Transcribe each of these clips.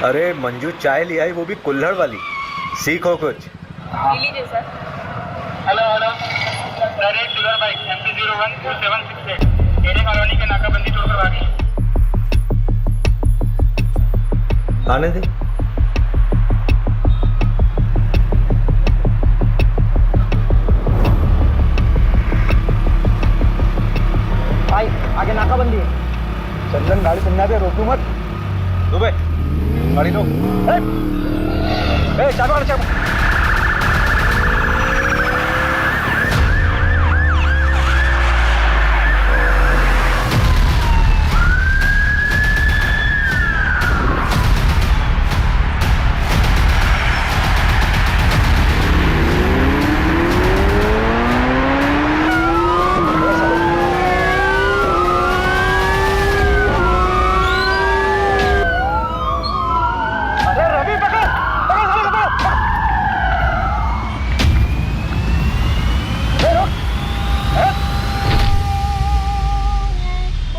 अरे मंजू चाय ले आई, वो भी कुल्हड़ वाली। सीखो कुछ। लीजिए सर। हेलो हेलो सर, एक dealer bike MP014768 array colony के नाकाबंदी तोड़कर भागी। आने दे। भाई आगे नाकाबंदी है। चंदन गाड़ी सुनना दे, रोकू मत। दुबे गाड़ी लो। चालू कर चालू।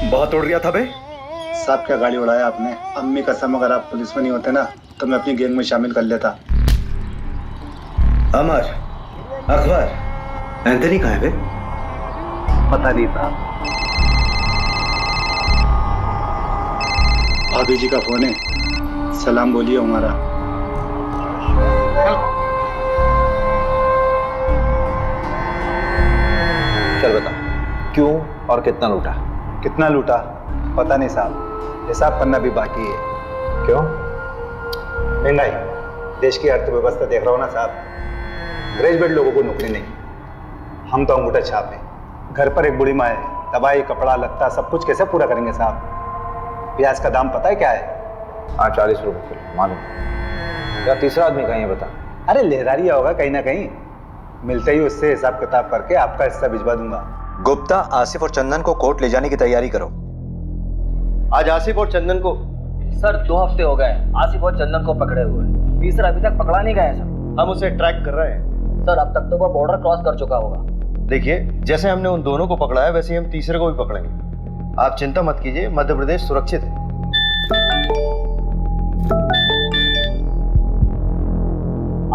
बहुत उड़ रहा था बे। साहब क्या गाड़ी उड़ाया आपने। अम्मी कसम, अगर आप पुलिस में नहीं होते ना तो मैं अपनी गैंग में शामिल कर लेता। अमर, अकबर, एंथनी कहाँ है बे? पता नहीं था। भाभी जी का फोन है, सलाम बोलिए हमारा। चल बता, क्यों और कितना लूटा? कितना लूटा पता नहीं साहब, हिसाब करना भी बाकी है। क्यों? महंगाई, देश की अर्थव्यवस्था देख रहा हो ना साहब। ग्रेजुएट लोगों को नौकरी नहीं, हम तो अंगूठा छाप है। घर पर एक बूढ़ी माँ है, दवाई कपड़ा लत्ता सब कुछ कैसे पूरा करेंगे साहब। प्याज का दाम पता है क्या है? हाँ 40 रुपए किलो, मालूम। या तीसरा आदमी कहीं है बता। अरे लहरारिया होगा कहीं ना कहीं, मिलते ही उससे हिसाब किताब करके आपका हिस्सा भिजवा दूंगा। गुप्ता, आसिफ और चंदन को कोर्ट ले जाने की तैयारी करो। आज आसिफ और चंदन को सर 2 हफ्ते हो गए आसिफ और चंदन को पकड़े हुए। तीसरा अभी तक पकड़ा नहीं गया सर। हम उसे ट्रैक कर रहे हैं। सर अब तक तो वो बॉर्डर क्रॉस कर चुका होगा। देखिए, जैसे हमने उन दोनों को पकड़ा है वैसे ही हम तीसरे को भी पकड़ेंगे। आप चिंता मत कीजिए, मध्य प्रदेश सुरक्षित है।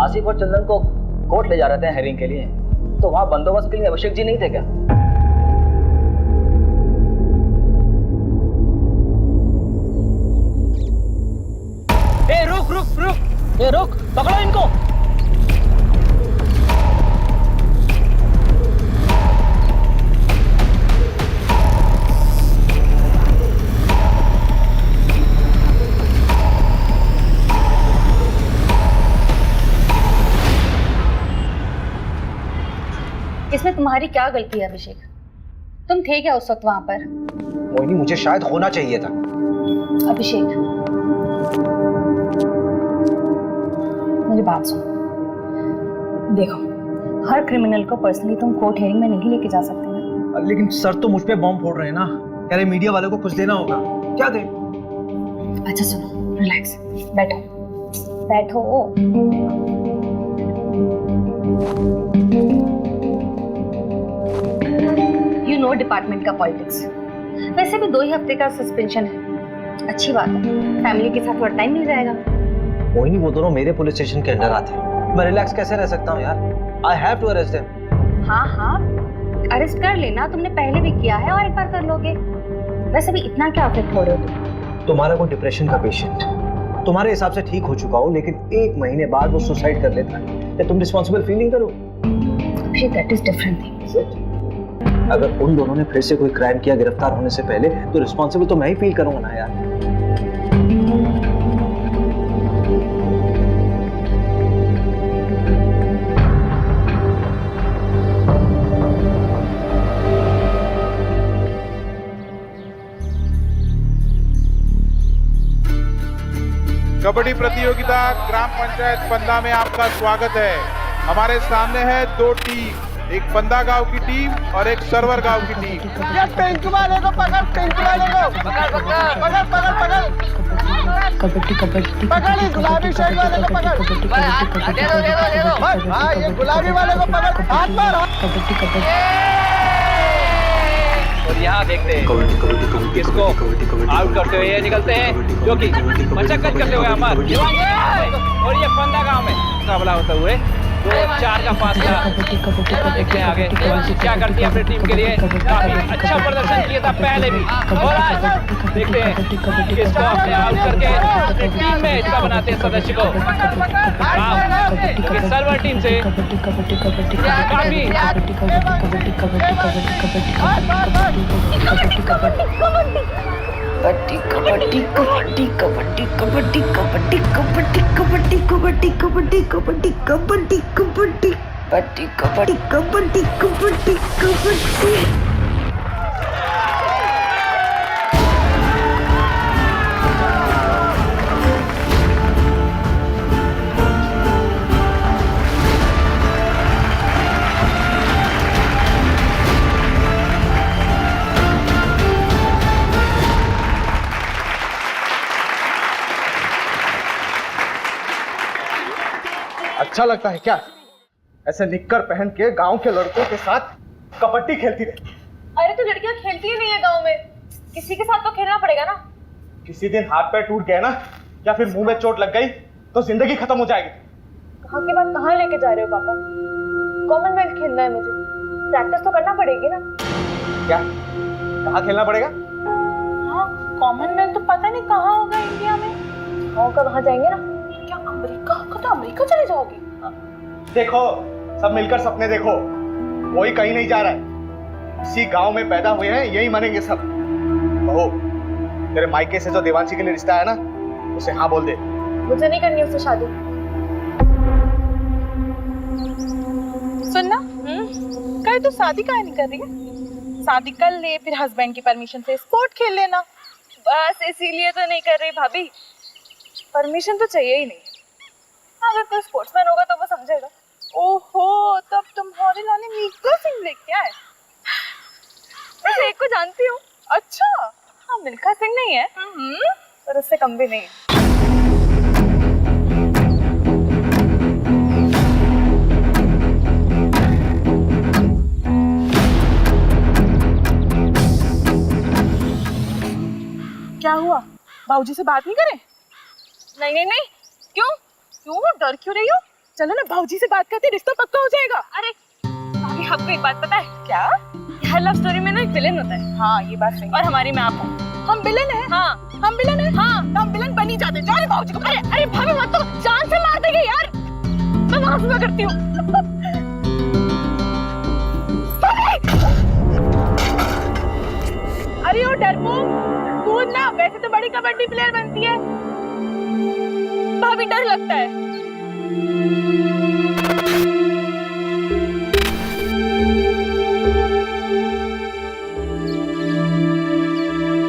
आसिफ और चंदन को कोर्ट ले जा रहे थे हेयरिंग के लिए, तो वहां बंदोबस्त के लिए अभिषेक जी नहीं थे क्या? ए रुक रुक रुक, ए रुक, पकड़ो इनको। इसमें तुम्हारी क्या गलती है अभिषेक? तुम थे क्या उस वक्त वहां पर? मोहिनी, मुझे शायद होना चाहिए था। अभिषेक मेरी बात सुनो। देखो, हर क्रिमिनल को पर्सनली तुम कोर्ट हियरिंग में नहीं लेके जा सकते ना। लेकिन सर तो मुझ पे बॉम्ब फोड़ रहे हैं ना, कह रहे मीडिया वालों को कुछ देना होगा। क्या दे? अच्छा सुनो, रिलैक्स, बैठो बैठो। यू नो डिपार्टमेंट का पॉलिटिक्स। वैसे भी 2 ही हफ्ते का सस्पेंशन है, अच्छी बात है, फैमिली के साथ थोड़ा टाइम मिल जाएगा। मोहिनी, वो दोनों मेरे पुलिस स्टेशन के अंडर आते हैं, मैं रिलैक्स कैसे रह सकता हूँ यार? I have to arrest them. हाँ हाँ, अरेस्ट कर लेना, तुमने पहले भी किया है और एक बार कर लोगे। वैसे भी इतना क्या अफेक्ट हो रहे हो तुम? तुम्हारा कोई डिप्रेशन का पेशेंट तुम्हारे हिसाब से ठीक हो चुका हो, लेकिन 1 महीने बाद वो सुसाइड कर लेता है, क्या तुम रिस्पॉन्सिबल फील नहीं करो? That is different thing. अगर उन दोनों ने फिर से कोई क्राइम किया गिरफ्तार होने से पहले, तो रिस्पॉन्सिबल तो मैं ही फील करूंगा ना यार। कबड्डी प्रतियोगिता ग्राम पंचायत पंदा में आपका स्वागत है। हमारे सामने है 2 टीम, एक पंदा गांव की टीम और एक सरवर गांव की टीम। ये पिंक वाले को पकड़, पिंक वाले को पकड़ पकड़ पकड़ पकड़ पकड़ कबड्डी कबड्डी पकड़, गुलाबी शर्ट वाले को पकड़। हाँ, ये गुलाबी वाले को पकड़, हाथ मार। कबड्डी कबड्डी। और यहाँ देखते हैं किसको आउट करते हुए ये निकलते हैं, जो कि मशक्कत करते हुए अमर और ये पंदा गांव में मुकाबला होते हुए 2-4 का फासला। देखते हैं आगे देवांशी क्या करती है अपनी टीम के लिए। काफी अच्छा प्रदर्शन किया था पहले भी, और आज देखते हैं किसको अपने आउट करके अपनी टीम में इसका बनाते हैं सदस्य को। सर्वर टीम से काफी कबड्डी कबड्डी कबड्डी कबड्डी कबड्डी कबड्डी कबड्डी कबड्डी कबड्डी कबड्डी कबड्डी कबड्डी कबड्डी कबड्डी कबड्डी कबड्डी कबड्डी। अच्छा लगता है क्या ऐसे निक्कर पहन के गांव के लड़कों के साथ कबड्डी खेलती रहे? अरे तो लड़कियां खेलती ही नहीं है गांव में, किसी के साथ तो खेलना पड़ेगा ना। किसी दिन हाथ पैर टूट गए ना, या फिर मुंह में चोट लग गई तो जिंदगी खत्म हो जाएगी। कहाँ की बात कहाँ लेके जा रहे हो पापा? कॉमनवेल्थ खेलना है मुझे, प्रैक्टिस तो करना पड़ेगी ना। क्या कहाँ खेलना पड़ेगा? हाँ, कॉमनवेल्थ तो पता नहीं कहाँ होगा इंडिया में। गाँव का वहाँ जाएंगे ना। क्या अमेरिका का? तो अमेरिका चले जाओगे? देखो सब मिलकर सपने देखो, कोई कहीं नहीं जा रहा है, इसी गांव में पैदा हुए हैं, यही मनेंगे सब। बहू, तेरे मायके से जो देवांशी के लिए रिश्ता है ना, उसे हाँ बोल दे। मुझे नहीं करनी उससे शादी। सुनना, कल तू शादी काहे नहीं कर रही है? शादी कर ले, फिर हस्बैंड की परमिशन से स्पोर्ट खेल लेना। बस इसीलिए तो नहीं कर रही भाभी, परमिशन तो चाहिए ही नहीं। अगर कोई स्पोर्ट्समैन होगा तो वो समझेगा। ओहो, तब तुम्हारे लाने मिल्खा सिंह लेके आए। वैसे एक को जानती हूँ। अच्छा, हाँ, मिल्खा सिंह नहीं है पर उससे कम भी नहीं है। क्या हुआ? बाबूजी से बात नहीं करें? नहीं नहीं नहीं। क्यों डर क्यों रही हो? चलो ना, बाबूजी से बात करते, रिश्ता पक्का हो जाएगा। अरे भाभी, आपको एक बात पता है क्या? हर लव स्टोरी में ना एक विलेन होता है। हाँ, ये बात सही। और हमारी में आप हो। हम विलेन हैं? हाँ, हम विलेन हैं? हाँ, तो हम विलेन बन ही जाते। जाओ बाबूजी को। अरे भाभी मत, तो जान से मार देंगे यार। मैं वहां सुना करती हूँ। अरे ओ डरपोक, कूद ना, वैसे तो बड़ी कबड्डी प्लेयर बनती है। भाभी डर लगता है।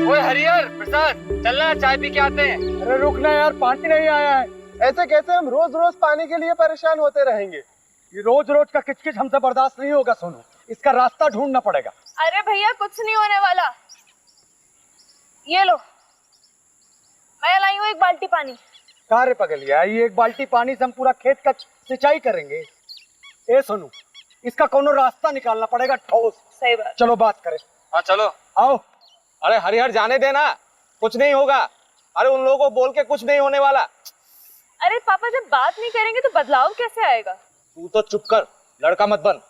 ओए हरिहर प्रसाद, चलना चाय पी के आते हैं। अरे रुकना यार, पानी नहीं आया है। ऐसे कैसे हम रोज रोज पानी के लिए परेशान होते रहेंगे? ये रोज रोज का किचकिच हमसे बर्दाश्त नहीं होगा सोनू, इसका रास्ता ढूंढना पड़ेगा। अरे भैया, कुछ नहीं होने वाला। ये लो, मैं लाई हूँ एक बाल्टी पानी। कार्य पगलिया, ये एक बाल्टी पानी से हम पूरा खेत का सिंचाई करेंगे? ए सोनू, इसका कोनो रास्ता निकालना पड़ेगा ठोस। सही बात। चलो बात करें। हाँ चलो। आओ। अरे हरिहर, जाने देना, कुछ नहीं होगा। अरे उन लोगों को बोल के कुछ नहीं होने वाला। अरे पापा, जब बात नहीं करेंगे तो बदलाव कैसे आएगा? तू तो चुप कर, लड़का मत बन।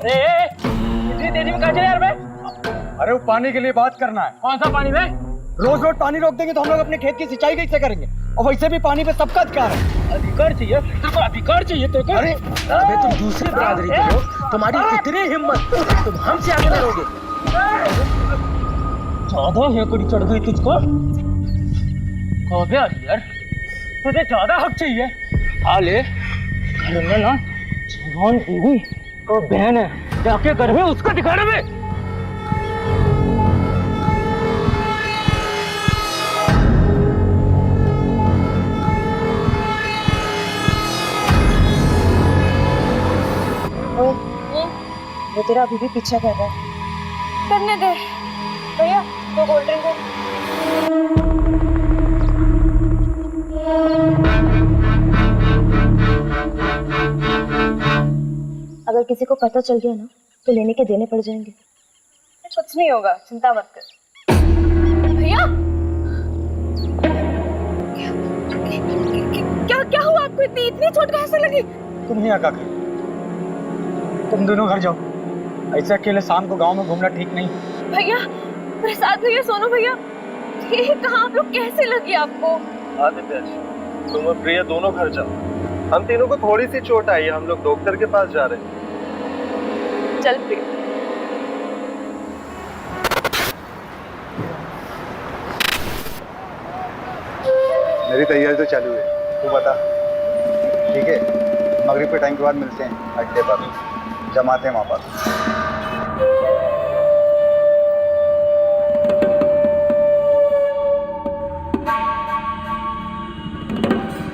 इतनी तेजी में कहाँ चले यार? मैं अरे वो पानी के लिए बात करना है। कौन सा पानी में? रोज रोज पानी रोक देंगे तो हम लोग अपने खेत की सिंचाई कैसे करेंगे? और वैसे भी पानी पे सबका अधिकार है। अधिकार चाहिए तेरे को? अधिकार चाहिए तेरे को? अरे अबे तुम दूसरी बरादरी के हो, तुम्हारी इतनी हिम्मत, तुम हमसे आगे लड़ोगे? ज्यादा हेकड़ी चढ़ गई तुझको। यार तुझे ज्यादा हक चाहिए। हाले ना, जवान बीवी तो बहन है, जाके घर में उसको दिखाने में। वो तेरा अभी भी पीछा कर रहा है। करने दे भैया, 2 कोल्ड ड्रिंक। अगर किसी को पता चल गया ना तो लेने के देने पड़ जाएंगे। कुछ नहीं होगा, चिंता मत कर। भैया क्या क्या हुआ आपको? इतनी चोट कहाँ से लगी? तुम ही आका कर, तुम दोनों घर जाओ। ऐसे अकेले शाम को गांव में घूमना ठीक नहीं। भैया, प्रसाद भैया, सोनू भैया, ये कहाँ आप लोग? कैसे लगी आपको? आदित्य, तुम और प्रिया दोनों घर जाओ। हम तीनों को थोड़ी सी चोट आई है, हम लोग डॉक्टर के पास जा रहे हैं। चल प्रिया। मेरी तैयारी तो चालू है, तू बता। ठीक है, मगरिब के टाइम के बाद मिलते हैं अड्डे पर, जमाते हैं वहाँ पर।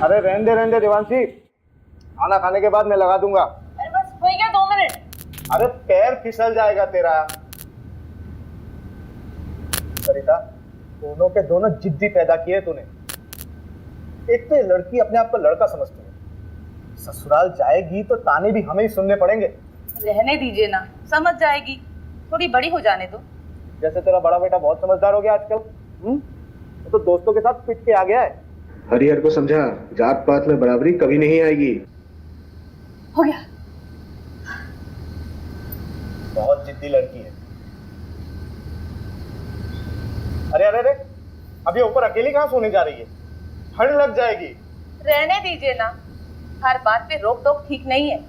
अरे रहने दे देवांशी, खाना खाने के बाद मैं लगा दूंगा। अरे बस भैया 2 मिनट। अरे पैर फिसल जाएगा तेरा। सरिता, दोनों के दोनों जिद्दी पैदा किए तूने। एक तो ये लड़की अपने आप को लड़का समझती है, ससुराल जाएगी तो ताने भी हमें ही सुनने पड़ेंगे। रहने दीजिए ना, समझ जाएगी, थोड़ी बड़ी हो जाने दो। जैसे तेरा बड़ा बेटा बहुत समझदार हो गया आजकल। वो तो दोस्तों के साथ पिट के आ गया है। हरिहर को समझा, जात पात में बराबरी कभी नहीं आएगी। हो गया। बहुत जिद्दी लड़की है। अरे अरे अरे, अब ये ऊपर अकेली कहाँ सोने जा रही है? ठंड लग जाएगी। रहने दीजिए ना, हर बात पे रोक टोक ठीक नहीं है।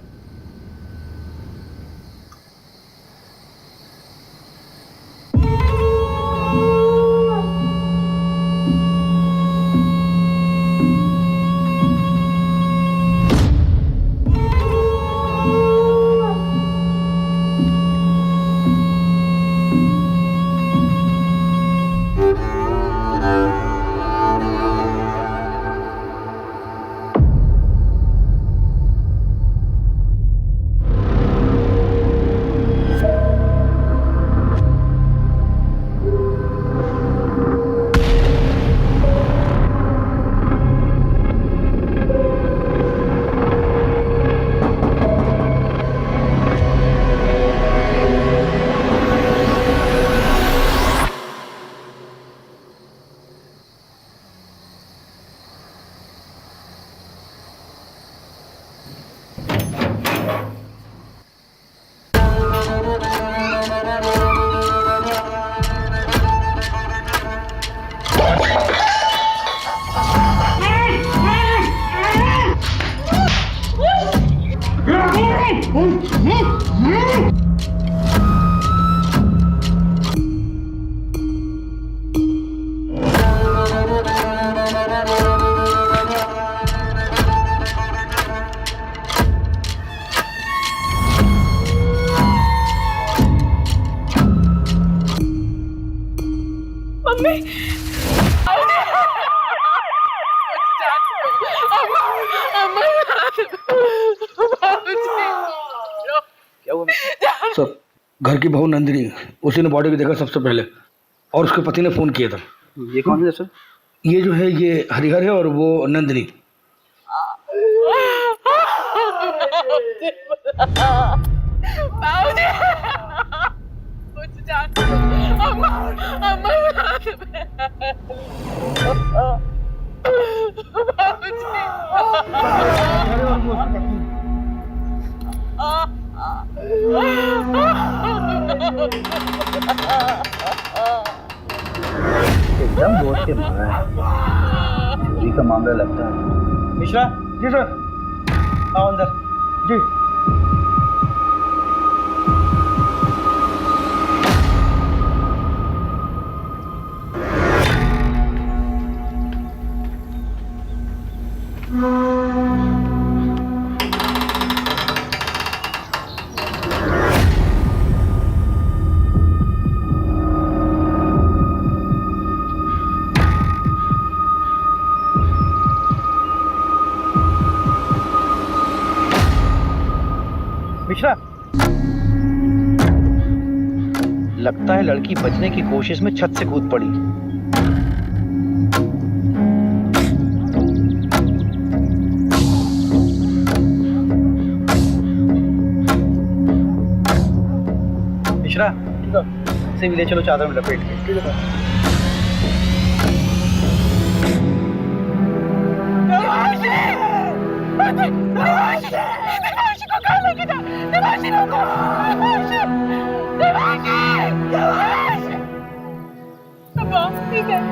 सर, घर की बहू नंदिनी, उसी ने बॉडी को देखा सबसे पहले और उसके पति ने फोन किया था। ये कौन है सर? ये जो है ये हरिहर है और वो नंदिनी। एकदम दोस्त के मारा है, चोरी का मामला लगता है। मिश्रा जी सर, आओ अंदर जी। मिश्रा, लगता है लड़की बचने की कोशिश में छत से कूद पड़ी। मिश्रा से भी ले चलो चादर में लपेट के। ठीक है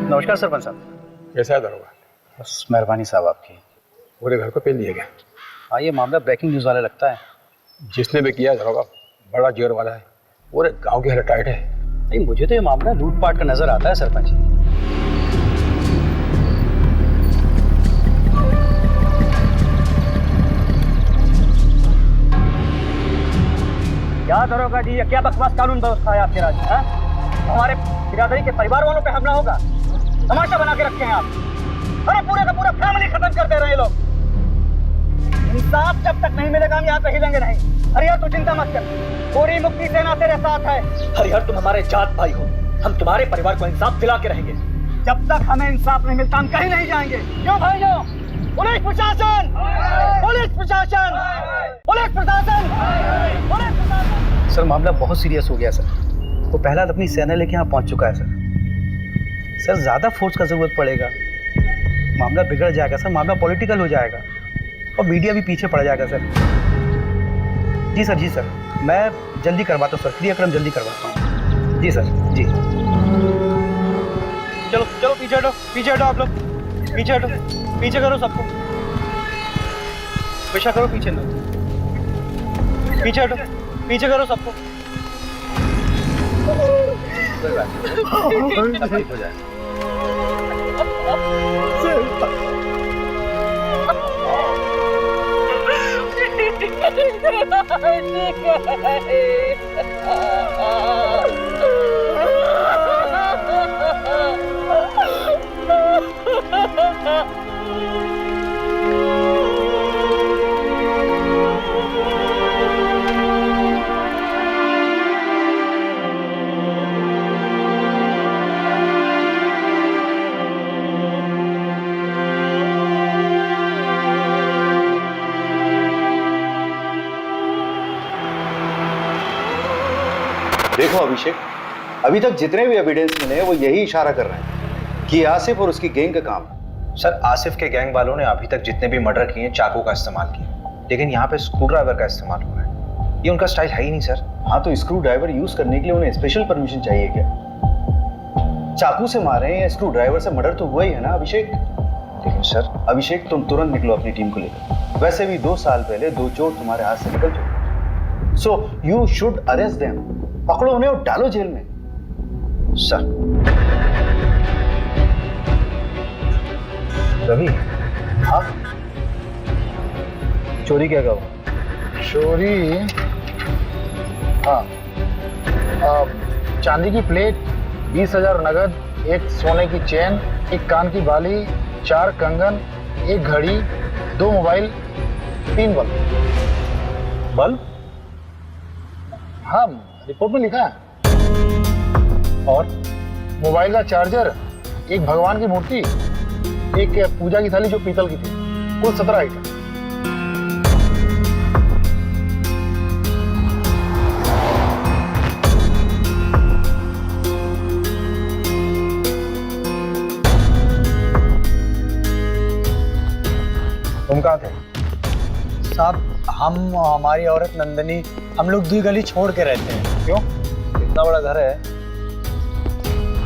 नमस्कार सरपंच साहब। कैसा है दरोगा? बस मेहरबानी साहब आपकी। पूरे घर को पेल दिया गया। हाँ ये मामला ब्रेकिंग न्यूज़ वाला लगता है। जिसने भी किया दरोगा बड़ा जोर वाला है, पूरे गांव की हालत टाइट है। नहीं मुझे तो ये मामला लूटपाट का नजर आता है सरपंच जी। क्या दरोगा जी, ये क्या बकवास कानून व्यवस्था है आपके राज्य? हमारे बिरादरी के परिवार वालों पे हमला होगा, तमाशा बना के रखे हैं आप। अरे पूरे का पूरा फैमिली खत्म कर दे रहे हैं लोग। इंसाफ जब तक नहीं मिलेगा हम यहाँ पे हिलेंगे नहीं। हरिहर तू चिंता मत कर, पूरी मुक्ति सेना तेरे साथ है। हरिहर तुम हमारे जात भाई हो, हम तुम्हारे परिवार को इंसाफ दिला के रहेंगे। जब तक हमें इंसाफ नहीं मिलता हम कहीं नहीं जाएंगे। क्यों भाइयों? पुलिस प्रशासन, पुलिस प्रशासन, पुलिस प्रशासन, पुलिस प्रशासन। सर मामला बहुत सीरियस हो गया सर। वो पहला अपनी सेना लेके यहाँ पहुँच चुका है सर। सर ज़्यादा फोर्स का ज़रूरत पड़ेगा, मामला बिगड़ जाएगा सर, मामला पॉलिटिकल हो जाएगा और मीडिया भी पीछे पड़ जाएगा सर। जी सर, जी सर, मैं जल्दी करवाता हूँ सर, क्रियाक्रम जल्दी करवाता हूँ। जी सर, जी। चलो चलो पीछे हटो, पीछे हटो आप लोग, पीछे हटो, पीछे करो सबको, पेशा करो पीछे लो, पीछे हटो, पीछे करो सबको। हो जाए। देखो अभिषेक, अभी तक जितने भी एविडेंस मिले हैं वो यही इशारा कर रहे हैं कि आसिफ और उसकी गैंग का काम है। सर आसिफ के गैंग वालों ने अभी तक जितने भी मर्डर किए चाकू का इस्तेमाल किया, लेकिन यहाँ पे स्क्रू ड्राइवर का इस्तेमाल हुआ है। ये उनका स्टाइल है ही नहीं सर। हाँ तो स्क्रू ड्राइवर यूज करने के लिए उन्हें स्पेशल परमिशन चाहिए क्या? चाकू से मारे या स्क्रू ड्राइवर से मर्डर तो हुआ ही है ना अभिषेक? लेकिन सर अभिषेक तुम तुरंत निकलो अपनी टीम को लेकर। वैसे भी 2 साल पहले 2 चोर तुम्हारे हाथ से निकल चुके, so you should arrest them. पकड़ो उन्हें और डालो जेल में। सर रवि, हाँ चोरी क्या कहो? चोरी, हाँ, चांदी की प्लेट, 20,000 नगद, 1 सोने की चेन, 1 कान की बाली, 4 कंगन, 1 घड़ी, 2 मोबाइल, 3 बल्ब। बल्ब? हाँ रिपोर्ट में लिखा है। और मोबाइल का चार्जर, 1 भगवान की मूर्ति, 1 पूजा की थाली जो पीतल की थी, कुल 17 आइटम। तुम कहाँ थे? साहब हम, हमारी औरत नंदनी, हम लोग 2 गली छोड़ के रहते हैं। क्यों? इतना बड़ा घर है,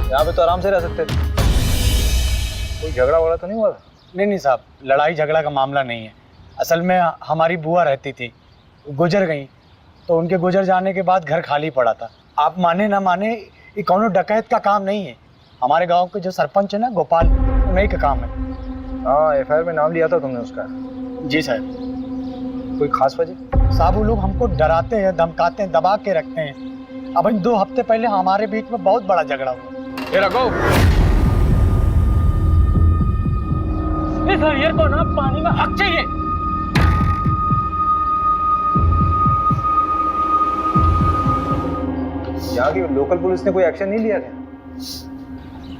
यहाँ पे तो आराम से रह सकते थे। कोई झगड़ा वगड़ा तो नहीं हुआ? नहीं नहीं साहब, लड़ाई झगड़ा का मामला नहीं है। असल में हमारी बुआ रहती थी, गुजर गई, तो उनके गुजर जाने के बाद घर खाली पड़ा था। आप माने ना माने, ये कौनो डकैत का काम नहीं है। हमारे गांव के जो सरपंच है ना गोपाल, उन्हीं का काम है। हाँ एफआईआर में नाम लिया था तुमने उसका? जी साहब। कोई खास वजह? साहब वो लोग हमको डराते हैं, धमकाते हैं, दबा के रखते हैं। अब 2 हफ्ते पहले हमारे बीच में बहुत बड़ा झगड़ा हुआ। ये रखो। इस हरियर को ना पानी में हक चाहिए। यहाँ की लोकल पुलिस ने कोई एक्शन नहीं लिया क्या?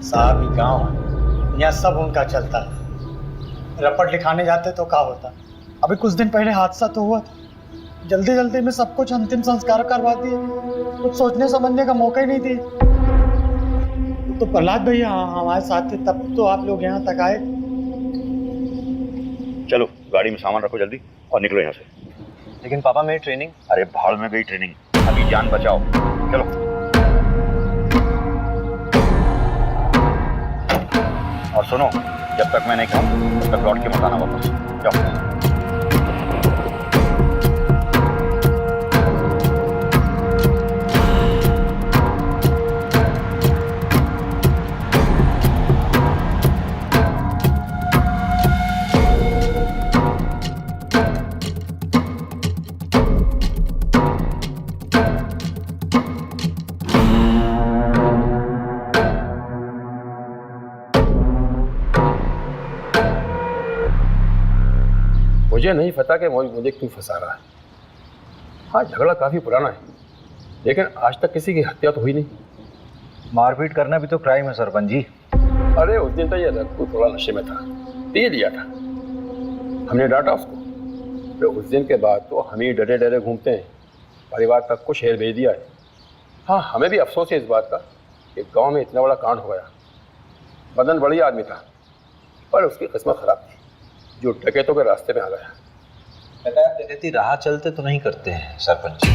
साहब ये गाँव यहाँ सब उनका चलता है। रपट लिखाने जाते तो क्या होता। अभी कुछ दिन पहले हादसा तो हुआ, जल्दी जल्दी में सब कुछ अंतिम संस्कार करवा दिए, कुछ सोचने समझने का मौका ही नहीं दिए। तो प्रहलाद भैया हमारे साथ थे, तब तो आप लोग यहाँ तक आए। चलो गाड़ी में सामान रखो जल्दी और निकलो यहाँ से। लेकिन पापा मेरी ट्रेनिंग। अरे भाड़ में गई ट्रेनिंग, अभी जान बचाओ। चलो और सुनो, जब तक मैं नहीं कहूँ तब तक लौट के मत आना वापस। जाओ। मुझे नहीं पता कि मुझे क्यों फंसा रहा है। हाँ, झगड़ा काफ़ी पुराना है, लेकिन आज तक किसी की हत्या तो हुई नहीं। मारपीट करना भी तो क्राइम है सरपंच जी। अरे उस दिन तो ये रघु थोड़ा नशे में था, पी लिया था, हमने डांटा उसको। तो उस दिन के बाद तो हम ही डरे डरे घूमते हैं, परिवार तक को शहर भेज दिया है। हाँ, हमें भी अफसोस है इस बात का कि गांव में इतना बड़ा कांड हो गया। बदन बढ़िया आदमी था, पर उसकी किस्मत खराब थी, जो डकैतों के रास्ते में आ गया। डकैती राह चलते तो नहीं करते हैं सरपंच जी।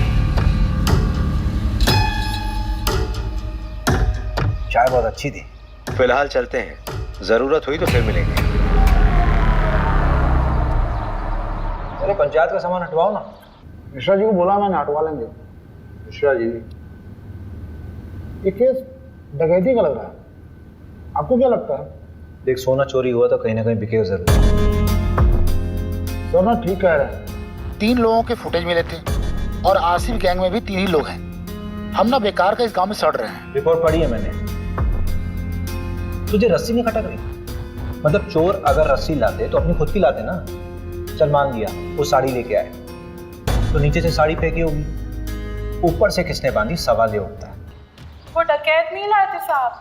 चाय बहुत अच्छी थी। फिलहाल चलते हैं, जरूरत हुई तो फिर मिलेंगे। अरे पंचायत का सामान हटवाओ ना। मिश्रा जी को बोला मैंने, हटवा लेंगे। मिश्रा जी, ये केस डकैती का लग रहा है, आपको क्या लगता है? देख, सोना चोरी हुआ तो कहीं ना कहीं बिकेगा जरूर। सोना ठीक कह रहे हैं। 3 लोगों के फुटेज मिले थे और आसिफ गैंग में भी 3 ही लोग हैं। हम ना बेकार का इस गांव में सड़ रहे हैं। रिपोर्ट पढ़ी है मैंने। तुझे रस्सी नहीं खटक रही? मतलब चोर अगर रस्सी लाते तो अपनी खुद की लाते ना। चल मान लिया वो साड़ी लेके आए, तो नीचे से साड़ी फेंकी होगी, ऊपर से किसने बांधी, सवाल ये उठता है। वो डकैत नहीं लाए थे साहब,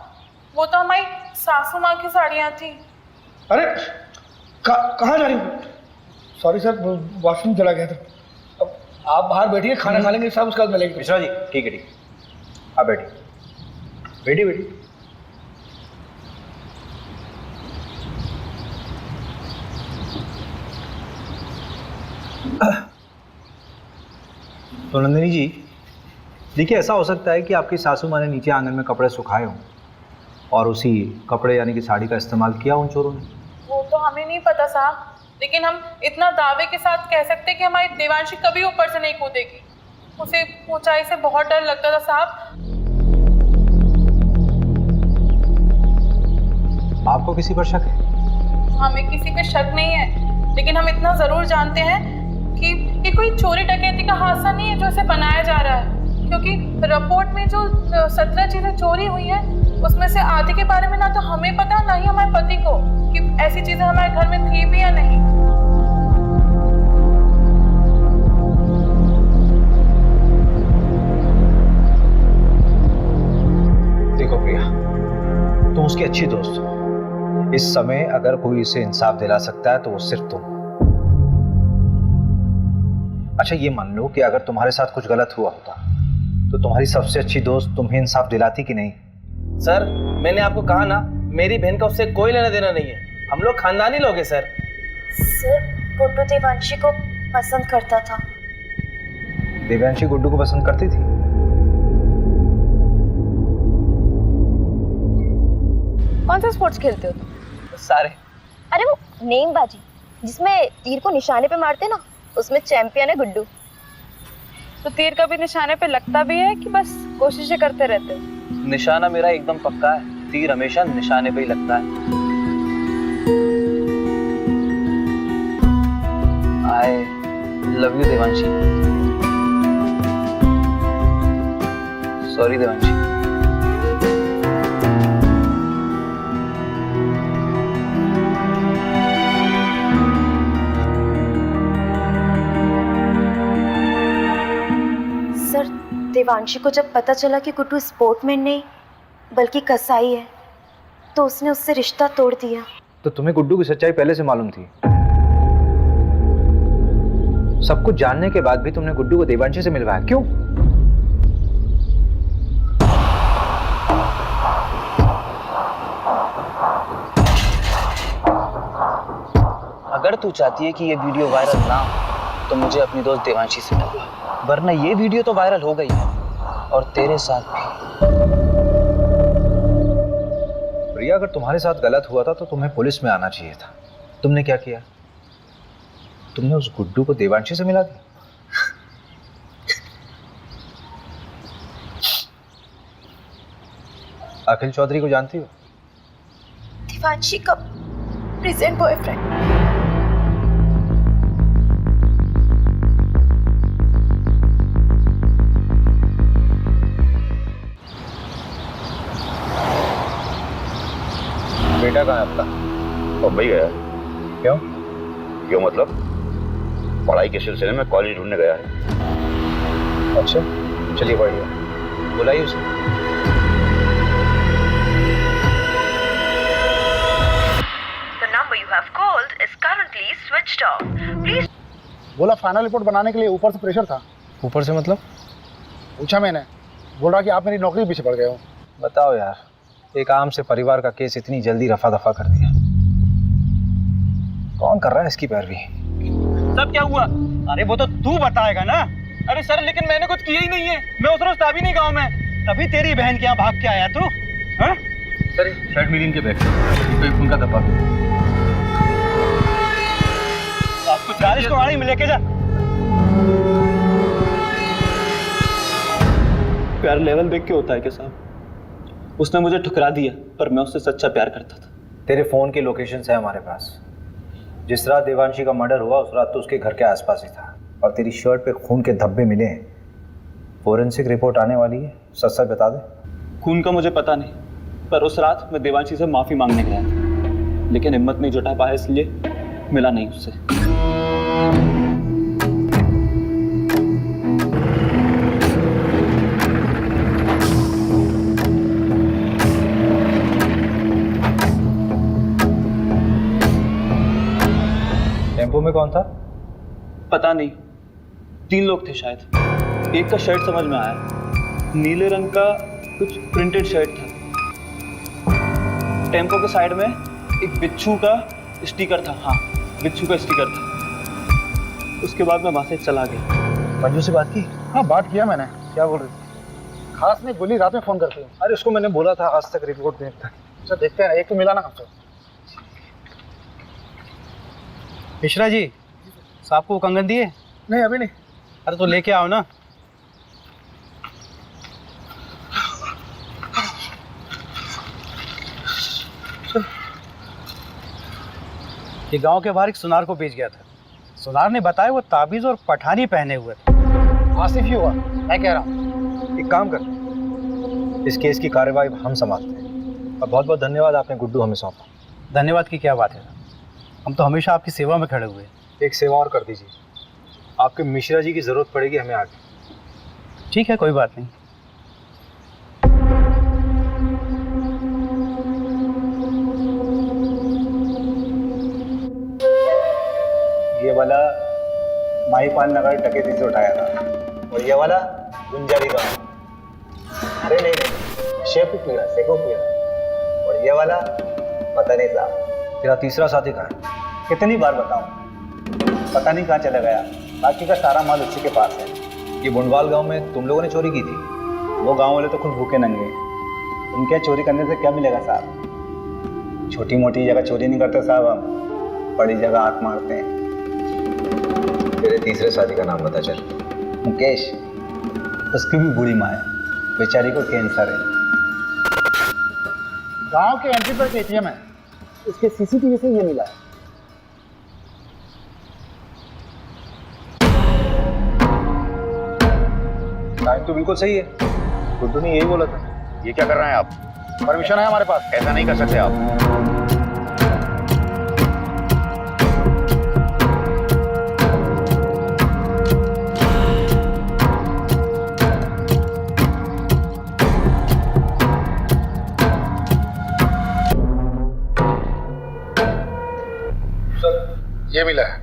वो तो हमारी सासू माँ की साड़ियाँ थी। अरे कहाँ जा रही हो? सॉरी सर, वॉशरूम चला गया था। अब आप बाहर बैठिए, खाना खा लेंगे सब, उसके बाद मिलेंगे। मिश्रा जी ठीक है, ठीक है, आप बैठिए। बैठी बैठी। तो नंदिनी जी देखिए, ऐसा हो सकता है कि आपकी सासू माँ ने नीचे आंगन में कपड़े सुखाए हों और उसी कपड़े यानी कि साड़ी का इस्तेमाल किया उन चोरों ने। वो तो हमें नहीं पता साहब, लेकिन हम इतना दावे के साथ कह सकते हैं कि हमारी देवांशी कभी ऊपर से नहीं कूदेगी। उसे ऊंचाई से बहुत डर लगता था साहब। आपको किसी पर शक है? हमें किसी पे शक नहीं है, लेकिन हम इतना जरूर जानते हैं कि ये कोई चोरी डकैती का हादसा नहीं है जो इसे बनाया जा रहा है, क्योंकि रिपोर्ट में जो 17 चीजें चोरी हुई हैं उसमें से आधे के बारे में ना तो हमें पता ना ही हमारे पति को कि ऐसी चीजें हमारे घर में थी भी या नहीं। देखो प्रिया, तुम उसकी अच्छी दोस्त हो। इस समय अगर कोई इसे इंसाफ दिला सकता है तो वो सिर्फ तुम। अच्छा ये मान लो कि अगर तुम्हारे साथ कुछ गलत हुआ होता तो तुम्हारी सबसे अच्छी दोस्त तुम्हें इंसाफ दिलाती कि नहीं? सर मैंने आपको कहा ना, मेरी बहन का उससे कोई लेना देना नहीं है, हम लोग खानदानी लोग हैं सर। सर गुड्डू देवांशी को पसंद करता था। देवांशी गुड्डू को पसंद करती थी? कौन सा स्पोर्ट्स खेलते हो तुम? सारे। अरे वो नेमबाजी जिसमें तीर को निशाने पे मारते ना, उसमें चैंपियन है गुड्डू। तो तीर कभी निशाने पे लगता भी है कि बस कोशिशें करते रहते हो? निशाना मेरा एकदम पक्का है, तीर हमेशा निशाने पे ही लगता है। I love you Devanshi. Sorry Devanshi. Devanshi को जब पता चला कि गुड्डू स्पोर्टमैन नहीं बल्कि कसाई है, तो उसने उससे रिश्ता तोड़ दिया। तो तुम्हें गुड्डू की सच्चाई पहले से मालूम थी? सब कुछ जानने के बाद भी तुमने गुड्डू को देवांशी से मिलवाया, क्यों? अगर तू चाहती है कि ये वीडियो वायरल ना हो तो मुझे अपनी दोस्त देवांशी से मिलवा, वरना ये वीडियो तो वायरल हो गई है और तेरे साथ भी। प्रिया, अगर तुम्हारे साथ गलत हुआ था तो तुम्हें पुलिस में आना चाहिए था। तुमने क्या किया? तुमने उस गुड्डू को देवांशी से मिला दिया। अखिल चौधरी को जानती हो? देवांशी का प्रेजेंट बॉयफ्रेंड। बेटा कहाँ है आपका? मुंबई गया है। क्यों? क्यों मतलब पढ़ाई के सिलसिले में कॉलेज ढूंढने गया है। अच्छा, चलिए बढ़िया, बुलाइए उसे। The number you have called is currently switched off. Please. बोला फाइनल रिपोर्ट बनाने के लिए ऊपर से प्रेशर था। ऊपर से मतलब? पूछा मैंने, बोल रहा कि आप मेरी नौकरी पीछे पड़ गए हो। बताओ यार, एक आम से परिवार का केस इतनी जल्दी रफा दफा कर दिया। कौन कर रहा है इसकी पैरवी? सब क्या हुआ? अरे वो तो तू बताएगा ना। अरे सर, लेकिन मैंने कुछ किया ही नहीं है। मैं उस रोज था भी नहीं गाँव में, तभी तेरी बहन के यहाँ भाग के आया तू। हाँ? सर शर्ट मिली इनके बैग कोई खून का धब्बा। आपको 40 को गाड़ी में लेके जा। प्यार लेवल देख के होता है क्या साहब? उसने मुझे ठुकरा दिया, पर मैं उससे सच्चा प्यार करता था। तेरे फोन के लोकेशंस है हमारे पास। जिस रात देवांशी का मर्डर हुआ उस रात तो उसके घर के आसपास ही था, और तेरी शर्ट पे खून के धब्बे मिले हैं। फोरेंसिक रिपोर्ट आने वाली है, सच सच बता दे। खून का मुझे पता नहीं, पर उस रात मैं देवांशी से माफी मांगने गया था, लेकिन हिम्मत नहीं जुटा पाया, इसलिए मिला नहीं उससे। टेम्पो में कौन था? पता नहीं, 3 लोग थे शायद। एक का शर्ट समझ में आया, नीले रंग का कुछ प्रिंटेड शर्ट था। टेम्पो के साइड में एक बिच्छू का स्टिकर था। हाँ, बिच्छू का स्टिकर था। उसके बाद मैं वहां से चला गया। मंजू से बात की? हाँ, बात किया मैंने। क्या बोल रही? खास नहीं बोली, रात में फोन करती हूँ। अरे उसको मैंने बोला था आज तक रिपोर्ट देखता। अच्छा देखते हैं, एक तो मिला ना हमसे। मिश्रा जी, साहब को कंगन दिए? नहीं, अभी नहीं। अरे तो लेके आओ ना। ये गांव के बाहर एक सुनार को बेच गया था। सुनार ने बताया वो ताबीज और पठानी पहने हुए थे। आसिफ ही हुआ, मैं कह रहा हूँ। एक काम कर, इस केस की कार्रवाई हम संभालते हैं। और बहुत बहुत धन्यवाद, आपने गुड्डू हमें सौंपा। धन्यवाद की क्या बात है, हम तो हमेशा आपकी सेवा में खड़े हुए। एक सेवा और कर दीजिए, आपके मिश्रा जी की जरूरत पड़ेगी हमें आगे। ठीक है, कोई बात नहीं। ये वाला माहीपाल नगर डकैती से उठाया था, और ये वाला गुंजारी गांव। अरे नहीं नहीं, शेखोपुरा। और ये वाला पता नहीं साहब। तेरा तीसरा साथी कहाँ है? कितनी बार बताऊं, पता नहीं कहाँ चला गया। बाकी का सारा माल उसी के पास है। ये बुंडवाल गांव में तुम लोगों ने चोरी की थी? वो गांव वाले तो खुद भूखे नंगे, उनके चोरी करने से क्या मिलेगा साहब? छोटी मोटी जगह चोरी नहीं करते साहब, हम बड़ी जगह हाथ मारते हैं। तेरे तीसरे साथी का नाम बता चल। मुकेश, उसकी भी बुरी माँ है, बेचारी को कैंसर है। गांव के एंट्री पर एटीएम है, उसके सीसीटीवी से ये मिला है। टाइम तो बिल्कुल सही है, गुड्डू ने यही बोला था। ये क्या कर रहे हैं आप? परमिशन है हमारे पास। ऐसा नहीं कर सकते आप। ये मिला है।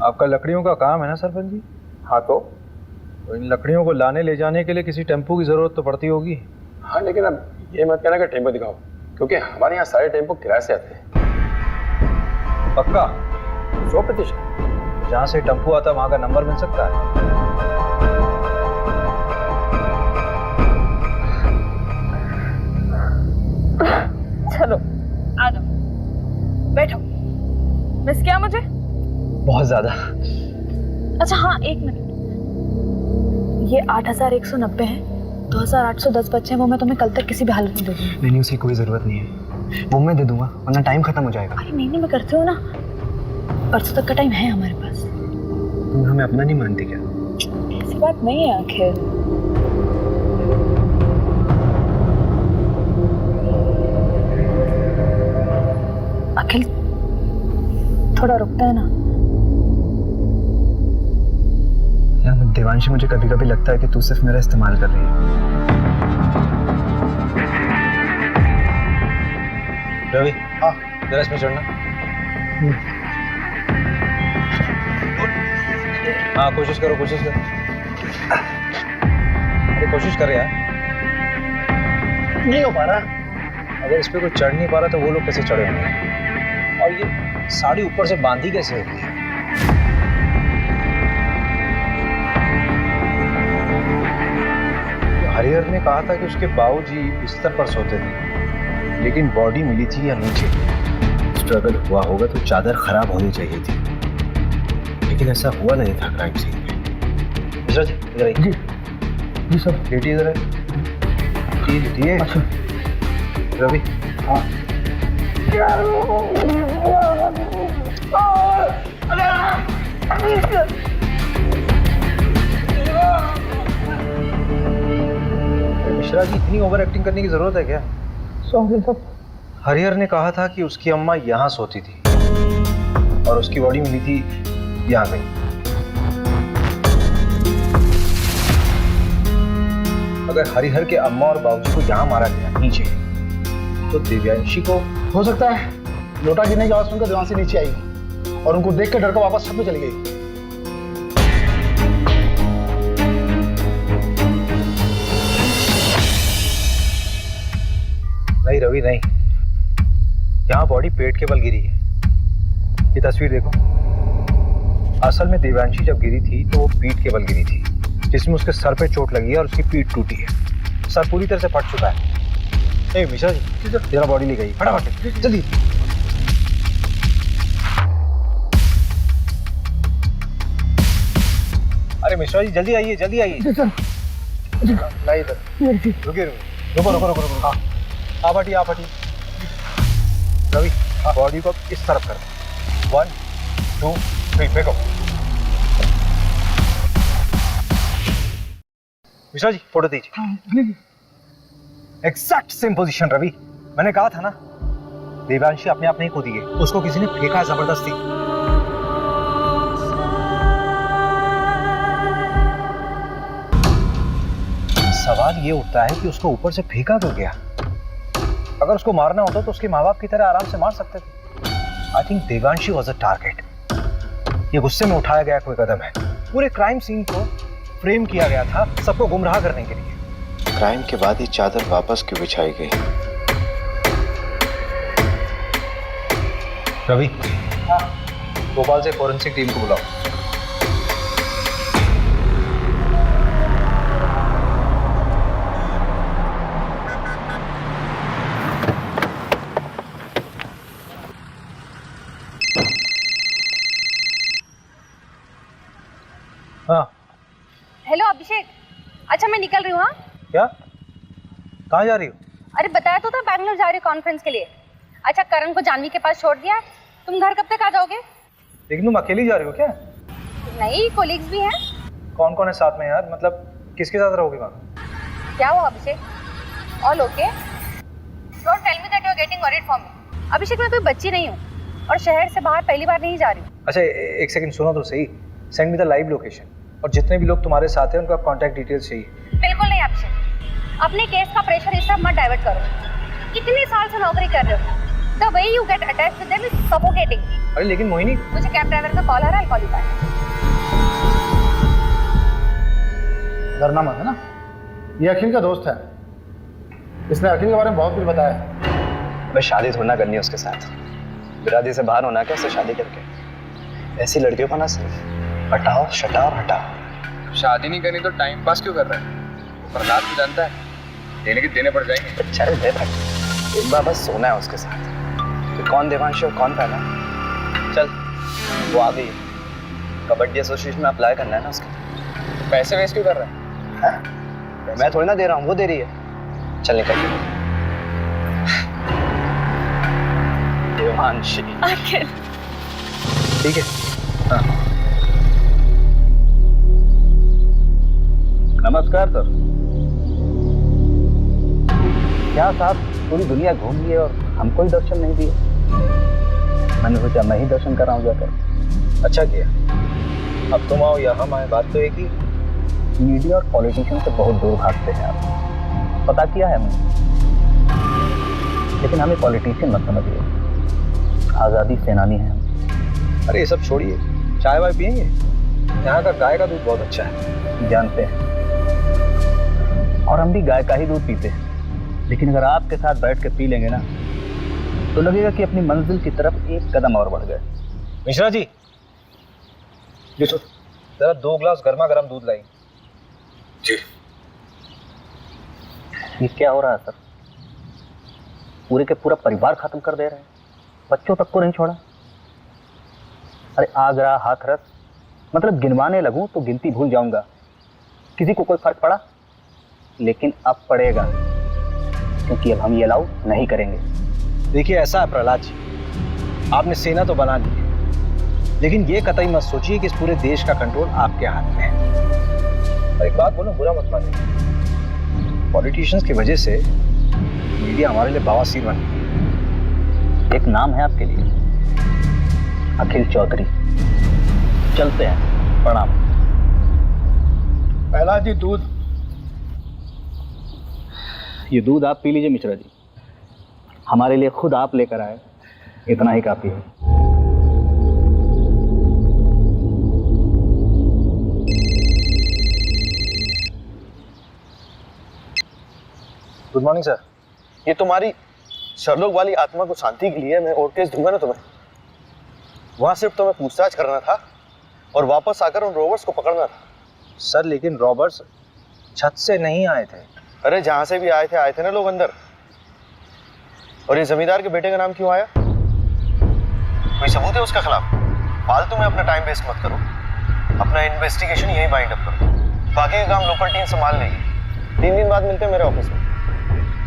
आपका लकड़ियों का काम है ना सरपंच जी? हाँ तो इन लकड़ियों को लाने ले जाने के लिए किसी टेम्पो की जरूरत तो पड़ती होगी। हाँ, लेकिन अब ये मत कहना कि टेम्पो दिखाओ, क्योंकि हमारे यहाँ सारे टेम्पो किराए से आते हैं। पक्का? 100%। जहाँ से टेम्पो आता है वहाँ का नंबर मिल सकता है? चलो आ जाओ, बैठो। मिस किया मुझे? बहुत ज्यादा। अच्छा हाँ, एक मिनट। ये 8190 है, 2810 बच्चे हैं, वो मैं तुम्हें कल तक किसी भी हालत में दे दूंगी। नहीं, उसकी कोई जरूरत नहीं है, वो मैं दे दूंगा, वरना टाइम खत्म हो जाएगा। अरे नहीं, मैं करती हूँ ना, परसों तक का टाइम है हमारे पास। तुम हमें अपना नहीं मानती क्या? ऐसी बात नहीं है आखिर। अखिल थोड़ा रुकता है ना यार, देवांशी, मुझे कभी कभी लगता है कि तू सिर्फ मेरा इस्तेमाल कर रही है। रवि, हाँ जरा इसमें चढ़ना। हाँ कोशिश करो, कोशिश करो। अरे कोशिश कर यार। नहीं हो पा रहा। अगर इस पे कोई चढ़ नहीं पा रहा तो वो लोग कैसे चढ़े होंगे? और ये साड़ी ऊपर से बांधी कैसे होती है? हरिहर ने कहा था कि उसके बाबूजी बिस्तर पर सोते थे, लेकिन बॉडी मिली थी या नीचे। स्ट्रगल हुआ होगा तो चादर खराब होनी चाहिए थी, लेकिन ऐसा हुआ नहीं था क्राइम सीन में। मिश्रा जी इधर आइए। जी जी सर। लेटिए इधर है। लेटिए। अच्छा रवि। हाँ। मिश्रा जी, इतनी ओवर एक्टिंग करने की जरूरत है क्या? Sorry sir. हरिहर ने कहा था कि उसकी अम्मा यहाँ सोती थी और उसकी बॉडी मिली थी यहाँ पे। अगर हरिहर के अम्मा और बाबूजी को यहाँ मारा गया नीचे, तो दिव्यांशी को हो सकता है लोटा गिरने की आवाज सुनकर देवांशी नीचे आई और उनको देख के डर कर वापस छत में चली गई। नहीं रवि नहीं, यहाँ बॉडी पेट के बल गिरी है। ये तस्वीर देखो। असल में देवांशी जब गिरी थी तो वो पीठ के बल गिरी थी, जिसमें उसके सर पे चोट लगी है और उसकी पीठ टूटी है। सर पूरी तरह से फट चुका है। मिश्रा जी जरा बॉडी ले गई, फटाफट जल्दी। अरे मिश्रा जी जल्दी आइए, जल्दी आइए। नहीं इधर रुकिए, रुको रुको रुको रुको। हाँ आप हटिए, आप हटिए। रवि बॉडी को इस तरफ कर। 1 2 3 फेंको। मिश्रा जी फोटो दीजिए। एग्जैक्ट सेम पोजीशन रवि, मैंने कहा था ना, देवांशी अपने आप नहीं कूदी है, उसको किसी ने फेंका जबरदस्ती। सवाल ये उठता है कि उसको ऊपर से फेंका क्यों गया? अगर उसको मारना होता तो उसके माँ बाप की तरह आराम से मार सकते थे। I think Devanshi was a target. ये गुस्से में उठाया गया कोई कदम है। पूरे क्राइम सीन को फ्रेम किया गया था सबको गुमराह करने के लिए। क्राइम के बाद ये चादर वापस क्यों बिछाई गई? रवि, भोपाल से फोरेंसिक टीम को बुलाओ। हाँ हेलो अभिषेक, अच्छा मैं निकल रही हूँ। हाँ क्या? कहाँ जा रही हो? अरे बताया तो था बैंगलोर जा रही हूँ कॉन्फ्रेंस के लिए। अच्छा करण को जानवी के पास छोड़ दिया, तुम घर कब तक आ जाओगे? लेकिन तुम अकेली जा रही हो क्या? नहीं, कोलिग्स भी हैं। कौन कौन है साथ में यार? मतलब किसके साथ रहोगे वहाँ? क्या हुआ Abhishek? All okay? Don't tell me that you are getting worried for me. Abhishek मैं कोई बच्ची नहीं हूँ और शहर से बाहर पहली बार नहीं जा रही हूँ। अच्छा एक सेकंड सुनो तो सही। Send me the live location और जितने भी लोग तुम्हारे साथ हैं उनका कांटेक्ट डिटेल्स चाहिए। बिल्कुल नहीं अभिषेक, अपने केस का प्रेशर इस तरफ मत डाइवर्ट करो। इतने साल से नौकरी कर रहे हो, the way you get attached with them is suffocating. अरे लेकिन मोहिनी, मुझे कैब ड्राइवर का कॉल आ रहा है, I'll call you back. डरना मत है ना, ये अखिल का दोस्त है, इसने अखिल के बारे में बहुत कुछ बताया है। मैं शादी थोड़ा करनी है उसके साथ, बिरादरी से बाहर होना क्या उससे शादी करके। ऐसी लड़कियों को ना सिर्फ हटाओ शटाओ हटाओ। शादी नहीं करनी तो टाइम पास क्यों कर रहा है? वो प्रहलाद भी जानता है, देने के देने पड़ जाएंगे। अच्छा दे भाई, एक बार बस सोना है उसके साथ। तो कौन देवांशी और कौन पहला? चल वो आ गई, कबड्डी एसोसिएशन में अप्लाई करना है ना उसके। पैसे वेस्ट क्यों कर रहा है? मैं थोड़ी ना दे रहा हूँ, वो दे रही है। चल निकल। देवांशी ठीक है। हाँ। नमस्कार सर। क्या साहब, पूरी दुनिया घूम ली और हमको ही दर्शन नहीं दिए। मैंने सोचा मैं ही दर्शन कर रहा हूँ जाकर। अच्छा किया, अब तुम आओ या हम आए, बात तो एक ही। मीडिया और पॉलिटिशियन से बहुत दूर भागते हैं आप, पता किया है हमने। लेकिन हमें पॉलिटिशियन मत समझिए, आज़ादी सेनानी हैं हम। अरे ये सब छोड़िए, चाय वाय पियेंगे? यहाँ का गाय का दूध बहुत अच्छा है। जानते हैं, और हम भी गाय का ही दूध पीते हैं। लेकिन अगर आपके साथ बैठ के पी लेंगे ना, तो लगेगा कि अपनी मंजिल की तरफ एक कदम और बढ़ गए। मिश्रा जी, जरा 2 ग्लास गर्मा गर्म दूध लाई। जी। ये क्या हो रहा है सर? पूरे के पूरा परिवार खत्म कर दे रहे हैं, बच्चों तक को नहीं छोड़ा। अरे आगरा हाथरस, मतलब गिनवाने लगूं तो गिनती भूल जाऊंगा। किसी को कोई फर्क पड़ा? लेकिन अब पड़ेगा, क्योंकि अब हम ये अलाउ नहीं करेंगे। देखिए ऐसा है प्रहलाद जी, आपने सेना तो बना ली है, लेकिन ये कतई मत सोचिए कि इस पूरे देश का कंट्रोल आपके हाथ में है। और एक बात बोलूं, बुरा मत मानिए, पॉलिटिशियंस की वजह से मीडिया हमारे लिए बवासीर बन गई। एक नाम है आपके लिए, अखिल चौधरी। चलते हैं, प्रणाम। पहला जी दूध। ये दूध आप पी लीजिए मिश्रा जी, हमारे लिए खुद आप लेकर आए, इतना ही काफी है। Good morning sir. ये तुम्हारी सरलोक वाली आत्मा को शांति के लिए मैं और केस दूंगा ना तुम्हें। वहां सिर्फ तुम्हें पूछताछ करना था और वापस आकर उन रोबर्ट्स को पकड़ना था। सर लेकिन रॉबर्ट्स छत से नहीं आए थे। अरे जहां से भी आए थे ना लोग अंदर। और ये जमींदार के बेटे का नाम क्यों आया? कोई सबूत है उसके खिलाफ? फालतू में अपना टाइम वेस्ट मत करो, अपना इन्वेस्टिगेशन यही बाइंड अप करो, बाकी का काम लोकल टीम संभाल लेगी। 3 दिन बाद मिलते हैं मेरे ऑफिस में,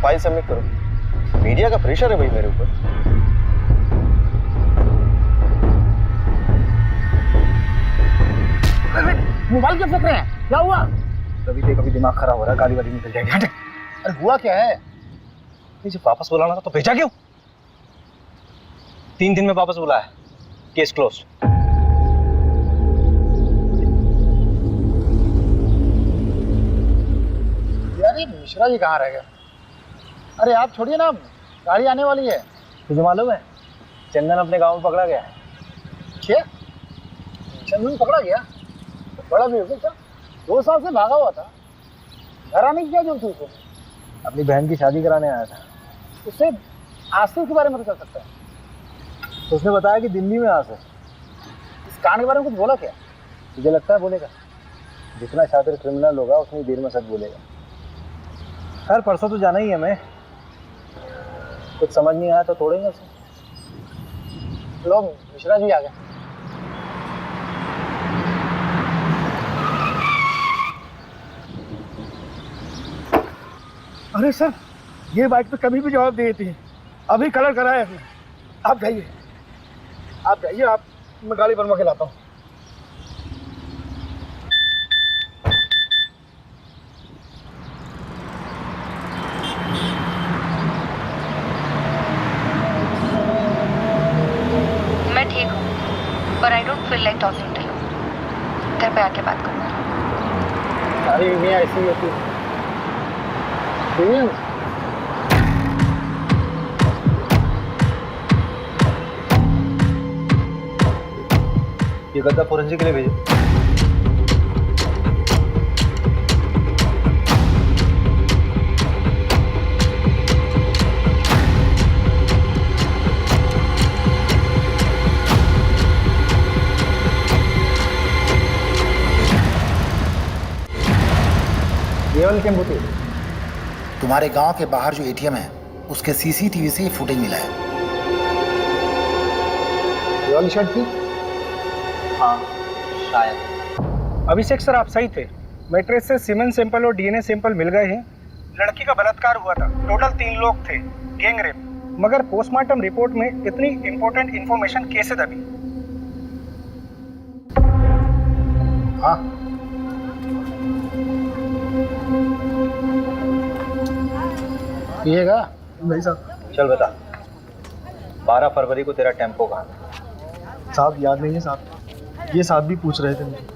फाइल सबमिट करो। मीडिया का प्रेशर है भाई मेरे ऊपर। मोबाइल क्यों फेंक रहे हैं? क्या हुआ? कभी दिमाग खराब हो रहा है, गाली वाली निकल जाएगी। हट। अरे हुआ क्या है? जब वापस बुलाना था तो भेजा क्यों? 3 दिन में वापस बुलाया, केस क्लोज। यार ये मिश्रा जी कहाँ रह गए? अरे आप छोड़िए ना, गाड़ी आने वाली है। तुझे मालूम है चंदन अपने गांव में पकड़ा गया है। क्या? चंदन पकड़ा गया? बड़ा बेवकूफ था, 2 साल से भागा हुआ था। घर आने की क्या जरूरत थी उसको? अपनी बहन की शादी कराने आया था। उससे आसिफ के बारे में कर सकता है। तो उसने बताया कि दिल्ली में आसिफ। इस कांड के बारे में कुछ बोला क्या? तुझे लगता है बोलेगा? जितना शातिर क्रिमिनल होगा उतनी देर में सच बोलेगा। खैर परसों तो जाना ही है हमें, कुछ समझ नहीं आया तो तोड़ेंगे उसे। लो मिश्रा जी आ गए। अरे सर, ये बाइक तो कभी भी जवाब दे देती है, अभी कलर कराया है। आप जाइए, आप मैं गाड़ी बनवा के लाता हूँ। मैं ठीक हूँ, पर I don't feel like talking to you. घर पे आके बात करूँ। सारी बीवियाँ ऐसी होती हैं। ये गद्दा फोरेंसिक के लिए भेजो। ये वाली टेम्पो थी। तुम्हारे गांव के बाहर जो एटीएम है उसके सीसीटीवी से ये फुटेज मिला है। ये वाली शर्ट थी? हाँ शायद। अभिषेक सर, आप सही थे। मैट्रेस से सीमेंट सैंपल और डीएनए सैंपल मिल गए हैं। लड़की का बलात्कार हुआ था। टोटल 3 लोग थे, गैंग रेप। मगर पोस्टमार्टम रिपोर्ट में इतनी इंपॉर्टेंट इंफॉर्मेशन कैसे दबी? हाँ, पिएगा भाई साहब? चल बता, 12 फरवरी को तेरा टेम्पो कहाँ था? साहब याद नहीं है साहब, ये साहब भी पूछ रहे थे मुझे।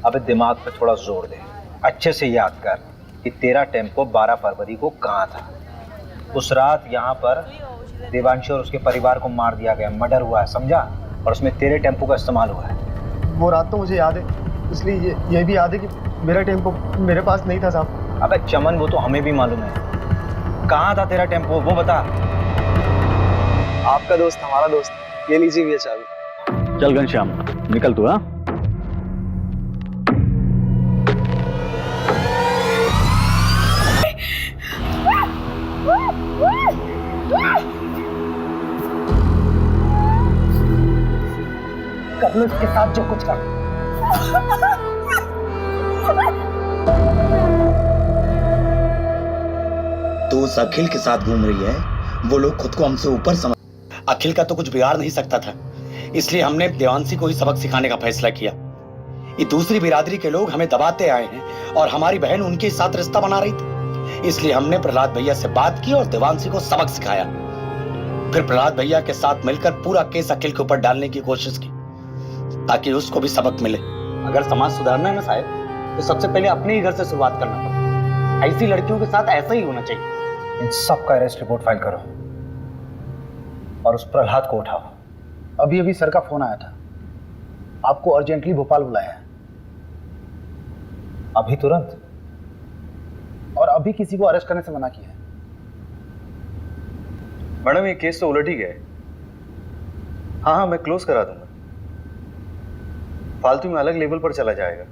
अबे दिमाग पे थोड़ा जोर दे, अच्छे से याद कर कि तेरा टेम्पो 12 फरवरी को कहाँ था। उस रात यहाँ पर देवांशी और उसके परिवार को मार दिया गया, मर्डर हुआ है, समझा? और उसमें तेरे टेम्पो का इस्तेमाल हुआ है। वो रात तो मुझे याद है, इसलिए ये भी याद है कि मेरा टेम्पो मेरे पास नहीं था साहब। अबे चमन, वो तो हमें भी मालूम है। कहाँ था तेरा टेम्पो, वो बता। आपका दोस्त हमारा दोस्त, ये लीजिए भैया चाबी। चल घनश्याम, निकल तू। हाँ, कर लो इसके साथ जो कुछ कर। तो उस अखिल के साथ घूम रही है, वो लोग खुद को हमसे ऊपर समझ। अखिल का तो कुछ बिगाड़ नहीं सकता था, इसलिए हमने देवांशी को ही सबक सिखाने का फैसला किया। ये दूसरी बिरादरी के लोग हमें दबाते आए हैं और हमारी बहन उनके साथ रिश्ता बना रही थी, इसलिए हमने प्रहलाद भैया से बात की और देवांशी को सबक सिखाया। फिर प्रहलाद भैया के साथ मिलकर पूरा केस अखिल के ऊपर डालने की कोशिश की ताकि उसको भी सबक मिले। अगर समाज सुधारना है ना साहब, तो सबसे पहले अपने ही घर से शुरुआत करना पड़ता। ऐसी लड़कियों के साथ ऐसा ही होना चाहिए। इन सब का अरेस्ट रिपोर्ट फाइल करो और उस प्रहलाद को उठाओ। अभी अभी सर का फोन आया था, आपको अर्जेंटली भोपाल बुलाया है। अभी तुरंत? और अभी किसी को अरेस्ट करने से मना किया है। मैडम ये केस तो उलट ही गया है। हाँ हाँ, मैं क्लोज करा दूंगा। फालतू में अलग लेवल पर चला जाएगा।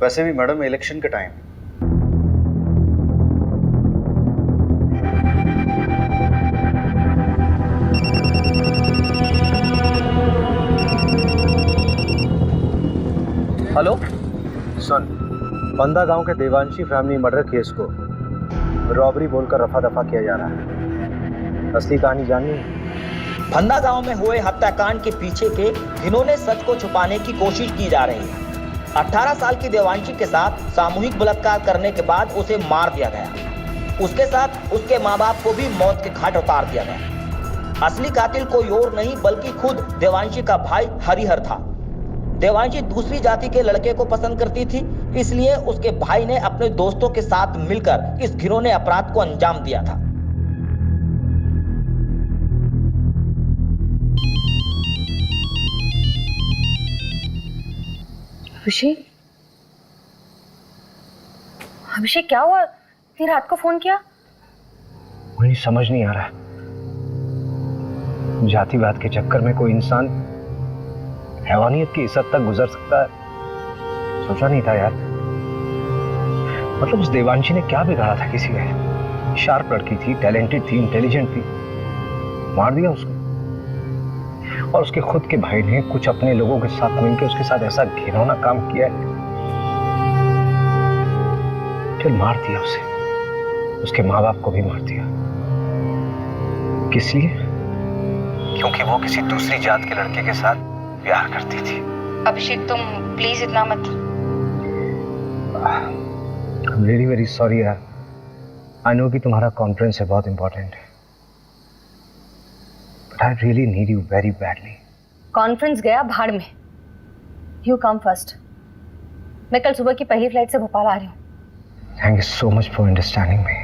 वैसे भी मैडम इलेक्शन का टाइम है। हेलो सुन, बंदा गांव के देवांशी फैमिली मर्डर केस को रॉबरी बोलकर रफा दफा किया जा रहा है। असली कहानी जाननी है? फंदा गांव में हुए हत्याकांड के पीछे के घिनौने सच को छुपाने की कोशिश की जा रही है। 18 साल की देवांशी के साथ सामूहिक बलात्कार करने के बाद उसे मार दिया गया। उसके साथ उसके माँ बाप को भी मौत के घाट उतार दिया गया। असली कातिल कोई और नहीं बल्कि खुद देवांशी का भाई हरिहर था। देवांशी दूसरी जाति के लड़के को पसंद करती थी, इसलिए उसके भाई ने अपने दोस्तों के साथ मिलकर इस घिनौने अपराध को अंजाम दिया था। अभिषेक, अभिषेक क्या हुआ? इतनी रात को फोन किया? मुझे समझ नहीं आ रहा है, जातिवाद के चक्कर में कोई इंसान हैवानियत की इस हद तक गुजर सकता है। सोचा नहीं था यार। मतलब उस देवांशी ने क्या बिगाड़ा था किसी का? शार्प लड़की थी, टैलेंटेड थी, इंटेलिजेंट थी, मार दिया उसको। और उसके खुद के भाई ने कुछ अपने लोगों के साथ मिलकर उसके साथ ऐसा घिनौना काम किया है, फिर मार दिया उसे। उसके माँ बाप को भी मार दिया। किस लिए? क्योंकि वो किसी दूसरी जात के लड़के के साथ प्यार करती थी। अभिषेक तुम प्लीज इतना मत। I'm really very sorry यार। I know कि तुम्हारा कॉन्फ्रेंस है, बहुत इंपॉर्टेंट है, but I really need you very badly। Conference गया भाड़ में। You come first. मैं कल सुबह की पहली फ्लाइट से भोपाल आ रही हूँ। Thank you so much for understanding me।